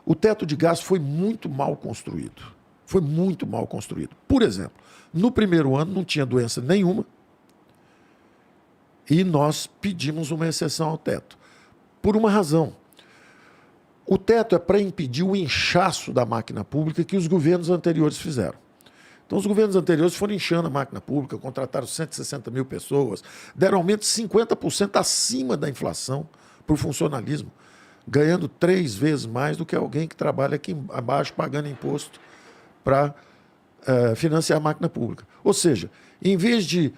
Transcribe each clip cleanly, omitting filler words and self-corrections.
O teto de gasto foi muito mal construído. Foi muito mal construído. Por exemplo, no primeiro ano não tinha doença nenhuma e nós pedimos uma exceção ao teto. Por uma razão. O teto é para impedir o inchaço da máquina pública que os governos anteriores fizeram. Então, os governos anteriores foram inchando a máquina pública, contrataram 160 mil pessoas, deram aumento de 50% acima da inflação para o funcionalismo, ganhando 3 vezes mais do que alguém que trabalha aqui abaixo pagando imposto para financiar a máquina pública. Ou seja, em vez de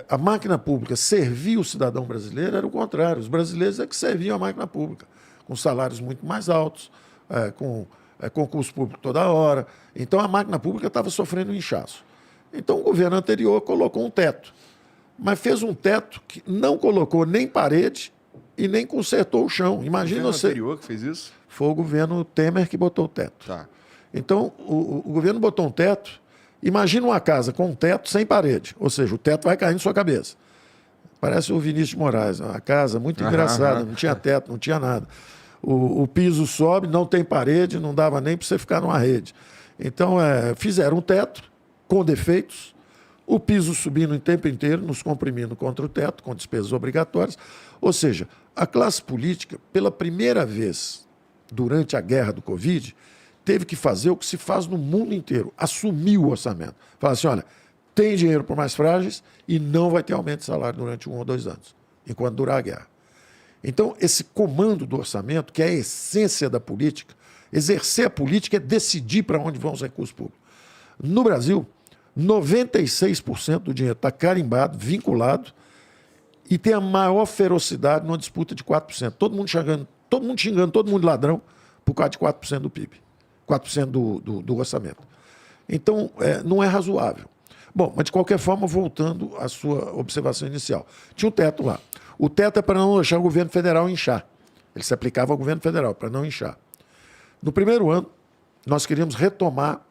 a máquina pública servir o cidadão brasileiro, era o contrário. Os brasileiros é que serviam a máquina pública, com salários muito mais altos, com concurso público toda hora. Então, a máquina pública estava sofrendo um inchaço. Então, o governo anterior colocou um teto, mas fez um teto que não colocou nem parede e nem consertou o chão. Imagina você. O governo anterior que fez isso? Foi o governo Temer que botou o teto. Tá. Então, o governo botou um teto. Imagina uma casa com um teto sem parede. Ou seja, o teto vai cair na sua cabeça. Parece o Vinícius de Moraes. Uma casa muito engraçada, não tinha teto, não tinha nada. O piso sobe, não tem parede, não dava nem para você ficar numa rede. Então, fizeram um teto com defeitos, o piso subindo o tempo inteiro, nos comprimindo contra o teto, com despesas obrigatórias. Ou seja, a classe política, pela primeira vez durante a guerra do Covid, teve que fazer o que se faz no mundo inteiro, assumir o orçamento. Falar assim, olha, tem dinheiro para mais frágeis e não vai ter aumento de salário durante 1 ou 2 anos, enquanto durar a guerra. Então, esse comando do orçamento, que é a essência da política, exercer a política é decidir para onde vão os recursos públicos. No Brasil, 96% do dinheiro está carimbado, vinculado, e tem a maior ferocidade numa disputa de 4%. Todo mundo xingando todo mundo ladrão por causa de 4% do PIB, 4% do orçamento. Então, não é razoável. Bom, mas de qualquer forma, voltando à sua observação inicial. Tinha um teto lá. O teto é para não deixar o governo federal inchar. Ele se aplicava ao governo federal, para não inchar. No primeiro ano, nós queríamos retomar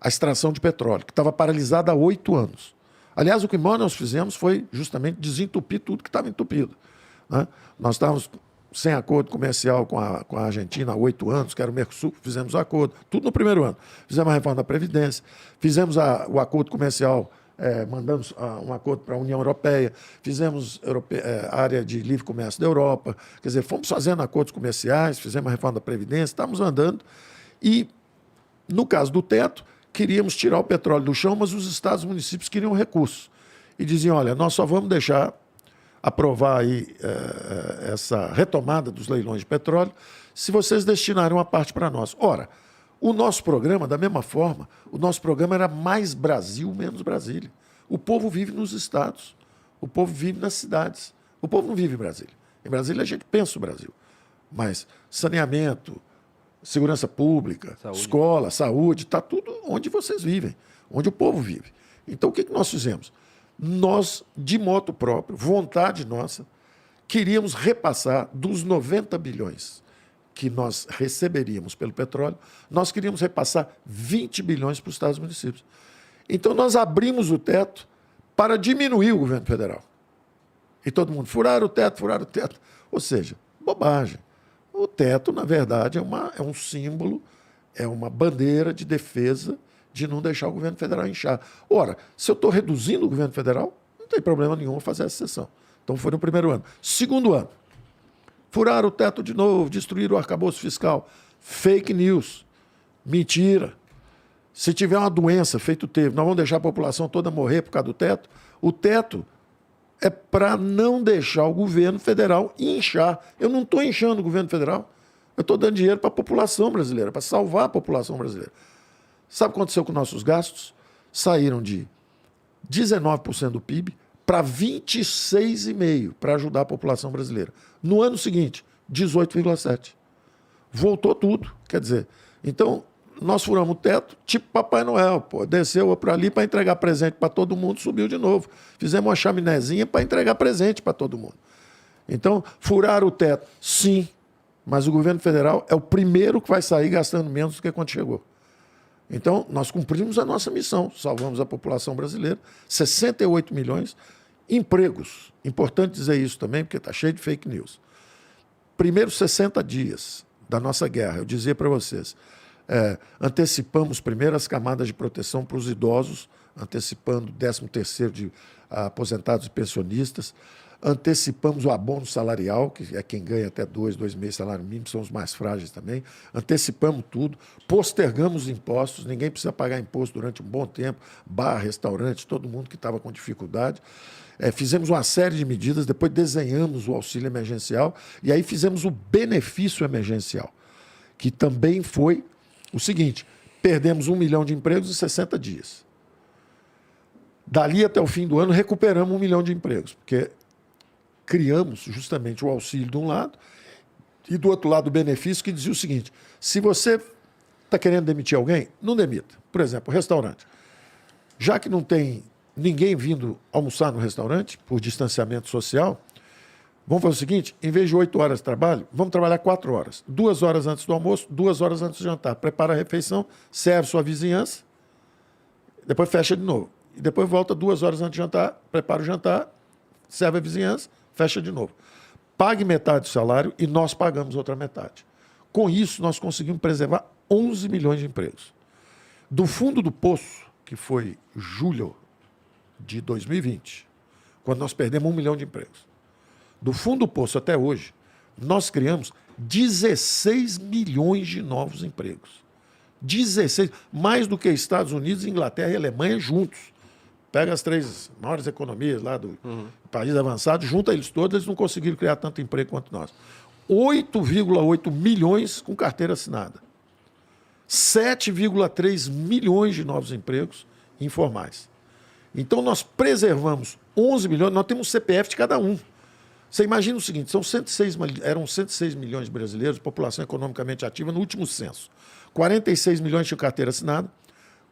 a extração de petróleo, que estava paralisada há 8 anos. Aliás, o que nós fizemos foi justamente desentupir tudo que estava entupido, né? Nós estávamos sem acordo comercial com a Argentina há 8 anos, que era o Mercosul, fizemos o acordo, tudo no primeiro ano. Fizemos a reforma da Previdência, fizemos o acordo comercial, mandamos um acordo para a União Europeia, fizemos a área de livre comércio da Europa, quer dizer, fomos fazendo acordos comerciais, fizemos a reforma da Previdência, estávamos andando e, no caso do teto, queríamos tirar o petróleo do chão, mas os estados e municípios queriam recursos. E diziam, olha, nós só vamos deixar aprovar aí essa retomada dos leilões de petróleo se vocês destinarem uma parte para nós. Ora, o nosso programa, da mesma forma, o nosso programa era mais Brasil, menos Brasília. O povo vive nos estados, o povo vive nas cidades. O povo não vive em Brasília. Em Brasília a gente pensa o Brasil. Mas saneamento, segurança pública, escola, saúde, está tudo onde vocês vivem, onde o povo vive. Então, o que nós fizemos? Nós, de moto próprio, vontade nossa, queríamos repassar dos 90 bilhões que nós receberíamos pelo petróleo, nós queríamos repassar 20 bilhões para os estados e municípios. Então, nós abrimos o teto para diminuir o governo federal. E todo mundo, furaram o teto. Ou seja, bobagem. O teto, na verdade, é um símbolo, é uma bandeira de defesa de não deixar o governo federal inchar. Ora, se eu estou reduzindo o governo federal, não tem problema nenhum fazer essa exceção. Então, foi no primeiro ano. Segundo ano, furaram o teto de novo, destruíram o arcabouço fiscal. Fake news. Mentira. Se tiver uma doença, feito teve, nós vamos deixar a população toda morrer por causa do teto? O teto é para não deixar o governo federal inchar. Eu não estou inchando o governo federal. Eu estou dando dinheiro para a população brasileira, para salvar a população brasileira. Sabe o que aconteceu com nossos gastos? Saíram de 19% do PIB para 26,5% para ajudar a população brasileira. No ano seguinte, 18,7%. Voltou tudo. Quer dizer, então, nós furamos o teto, tipo Papai Noel, pô, desceu para ali para entregar presente para todo mundo, subiu de novo. Fizemos uma chaminézinha para entregar presente para todo mundo. Então, furaram o teto, sim, mas o governo federal é o primeiro que vai sair gastando menos do que quando chegou. Então, nós cumprimos a nossa missão, salvamos a população brasileira, 68 milhões, empregos. Importante dizer isso também, porque está cheio de fake news. Primeiros 60 dias da nossa guerra, eu dizia para vocês, antecipamos primeiras camadas de proteção para os idosos, antecipando o 13º de aposentados e pensionistas, antecipamos o abono salarial, que é quem ganha até 2,5 salário mínimo, são os mais frágeis também, antecipamos tudo, postergamos os impostos, ninguém precisa pagar imposto durante um bom tempo, bar, restaurante, todo mundo que estava com dificuldade. Fizemos uma série de medidas, depois desenhamos o auxílio emergencial e aí fizemos o benefício emergencial, que também foi o seguinte, perdemos 1 milhão de empregos em 60 dias. Dali até o fim do ano, recuperamos 1 milhão de empregos, porque criamos justamente o auxílio de um lado e do outro lado o benefício que dizia o seguinte, se você está querendo demitir alguém, não demita. Por exemplo, o restaurante. Já que não tem ninguém vindo almoçar no restaurante por distanciamento social, vamos fazer o seguinte, em vez de 8 horas de trabalho, vamos trabalhar 4 horas. 2 horas antes do almoço, 2 horas antes do jantar. Prepara a refeição, serve sua vizinhança, depois fecha de novo. E depois volta 2 horas antes do jantar, prepara o jantar, serve a vizinhança, fecha de novo. Pague metade do salário e nós pagamos outra metade. Com isso, nós conseguimos preservar 11 milhões de empregos. Do fundo do poço, que foi julho de 2020, quando nós perdemos 1 milhão de empregos, do fundo do poço até hoje, nós criamos 16 milhões de novos empregos. 16, mais do que Estados Unidos, Inglaterra e Alemanha juntos. Pega as 3 maiores economias lá do país avançado, junta eles todos, eles não conseguiram criar tanto emprego quanto nós. 8,8 milhões com carteira assinada. 7,3 milhões de novos empregos informais. Então, nós preservamos 11 milhões, nós temos um CPF de cada um. Você imagina o seguinte, eram 106 milhões de brasileiros, população economicamente ativa no último censo. 46 milhões tinham carteira assinada,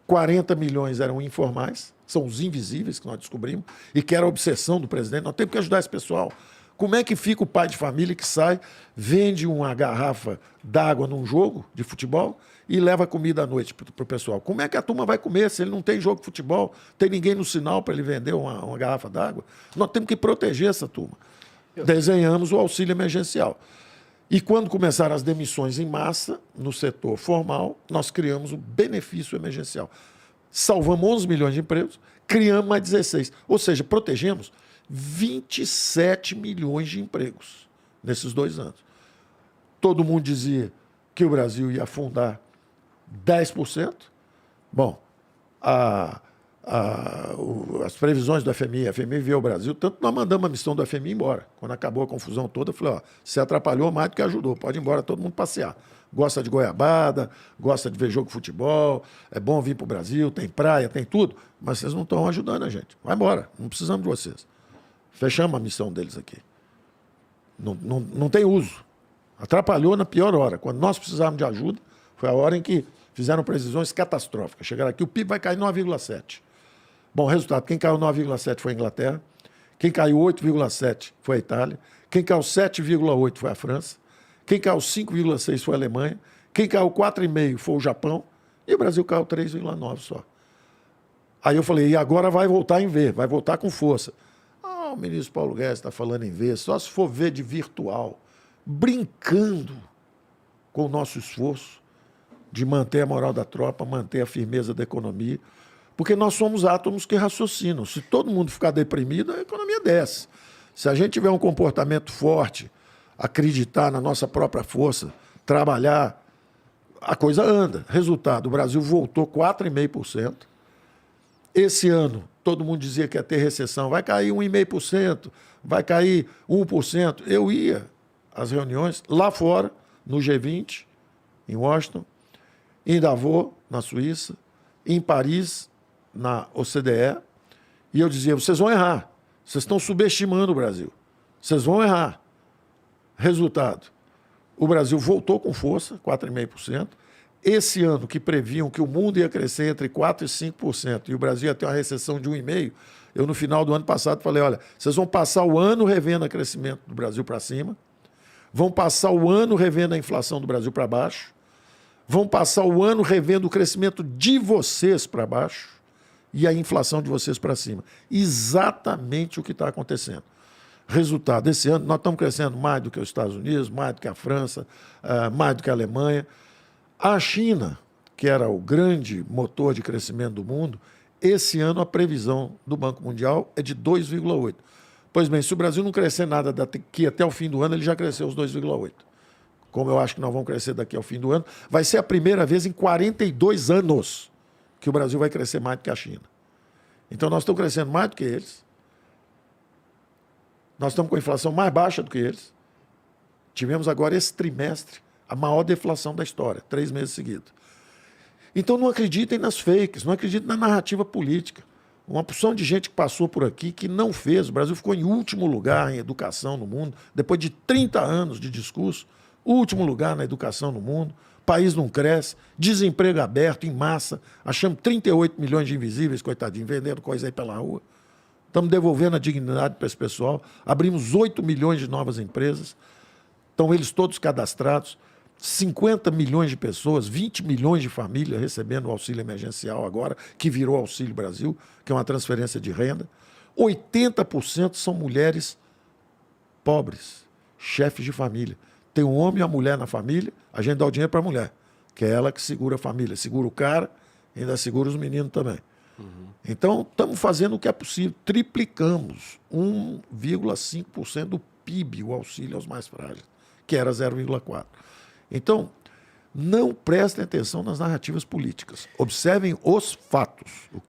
40 milhões eram informais, são os invisíveis que nós descobrimos, e que era a obsessão do presidente. Nós temos que ajudar esse pessoal. Como é que fica o pai de família que sai, vende uma garrafa d'água num jogo de futebol e leva comida à noite para o pessoal? Como é que a turma vai comer se ele não tem jogo de futebol, tem ninguém no sinal para ele vender uma garrafa d'água? Nós temos que proteger essa turma. Desenhamos o auxílio emergencial. E quando começaram as demissões em massa no setor formal, nós criamos o benefício emergencial. Salvamos 11 milhões de empregos, criamos mais 16. Ou seja, protegemos 27 milhões de empregos nesses 2 anos. Todo mundo dizia que o Brasil ia afundar 10%. Bom, as previsões do FMI, a FMI veio ao Brasil, tanto nós mandamos a missão do FMI embora. Quando acabou a confusão toda, eu falei, ó, você atrapalhou mais do que ajudou, pode ir embora, todo mundo passear. Gosta de goiabada, gosta de ver jogo de futebol, é bom vir para o Brasil, tem praia, tem tudo, mas vocês não estão ajudando a gente. Vai embora, não precisamos de vocês. Fechamos a missão deles aqui. Não tem uso. Atrapalhou na pior hora. Quando nós precisávamos de ajuda, foi a hora em que fizeram previsões catastróficas. Chegaram aqui, o PIB vai cair 9,7%. Bom, resultado, quem caiu 9,7% foi a Inglaterra, quem caiu 8,7% foi a Itália, quem caiu 7,8% foi a França, quem caiu 5,6% foi a Alemanha, quem caiu 4,5% foi o Japão, e o Brasil caiu 3,9% só. Aí eu falei, e agora vai voltar em V, vai voltar com força. O ministro Paulo Guedes está falando em V, só se for V de virtual, brincando com o nosso esforço de manter a moral da tropa, manter a firmeza da economia, porque nós somos átomos que raciocinam. Se todo mundo ficar deprimido, a economia desce. Se a gente tiver um comportamento forte, acreditar na nossa própria força, trabalhar, a coisa anda. Resultado, o Brasil voltou 4,5%. Esse ano, todo mundo dizia que ia ter recessão, vai cair 1,5%, vai cair 1%. Eu ia às reuniões lá fora, no G20, em Washington, em Davos, na Suíça, em Paris, na OCDE, e eu dizia, vocês vão errar, vocês estão subestimando o Brasil, vocês vão errar. Resultado, o Brasil voltou com força, 4,5%. Esse ano, que previam que o mundo ia crescer entre 4% e 5%, e o Brasil ia ter uma recessão de 1,5%, eu, no final do ano passado, falei, olha, vocês vão passar o ano revendo o crescimento do Brasil para cima, vão passar o ano revendo a inflação do Brasil para baixo, vão passar o ano revendo o crescimento de vocês para baixo e a inflação de vocês para cima. Exatamente o que está acontecendo. Resultado, esse ano nós estamos crescendo mais do que os Estados Unidos, mais do que a França, mais do que a Alemanha. A China, que era o grande motor de crescimento do mundo, esse ano a previsão do Banco Mundial é de 2,8. Pois bem, se o Brasil não crescer nada daqui até o fim do ano, ele já cresceu os 2,8. Como eu acho que nós vamos crescer daqui ao fim do ano, vai ser a primeira vez em 42 anos que o Brasil vai crescer mais do que a China. Então nós estamos crescendo mais do que eles. Nós estamos com a inflação mais baixa do que eles. Tivemos agora esse trimestre a maior deflação da história, 3 meses seguidos. Então não acreditem nas fakes, não acreditem na narrativa política. Uma porção de gente que passou por aqui que não fez. O Brasil ficou em último lugar em educação no mundo, depois de 30 anos de discurso, último lugar na educação no mundo. O país não cresce, desemprego aberto em massa. Achamos 38 milhões de invisíveis, coitadinho, vendendo coisa aí pela rua. Estamos devolvendo a dignidade para esse pessoal. Abrimos 8 milhões de novas empresas. Estão eles todos cadastrados. 50 milhões de pessoas, 20 milhões de famílias recebendo o auxílio emergencial agora, que virou Auxílio Brasil, que é uma transferência de renda. 80% são mulheres pobres, chefes de família. Tem um homem e uma mulher na família, a gente dá o dinheiro para a mulher, que é ela que segura a família, segura o cara e ainda segura os meninos também. Então, estamos fazendo o que é possível. Triplicamos 1,5% do PIB, o auxílio aos mais frágeis, que era 0,4%. Então, não prestem atenção nas narrativas políticas. Observem os fatos.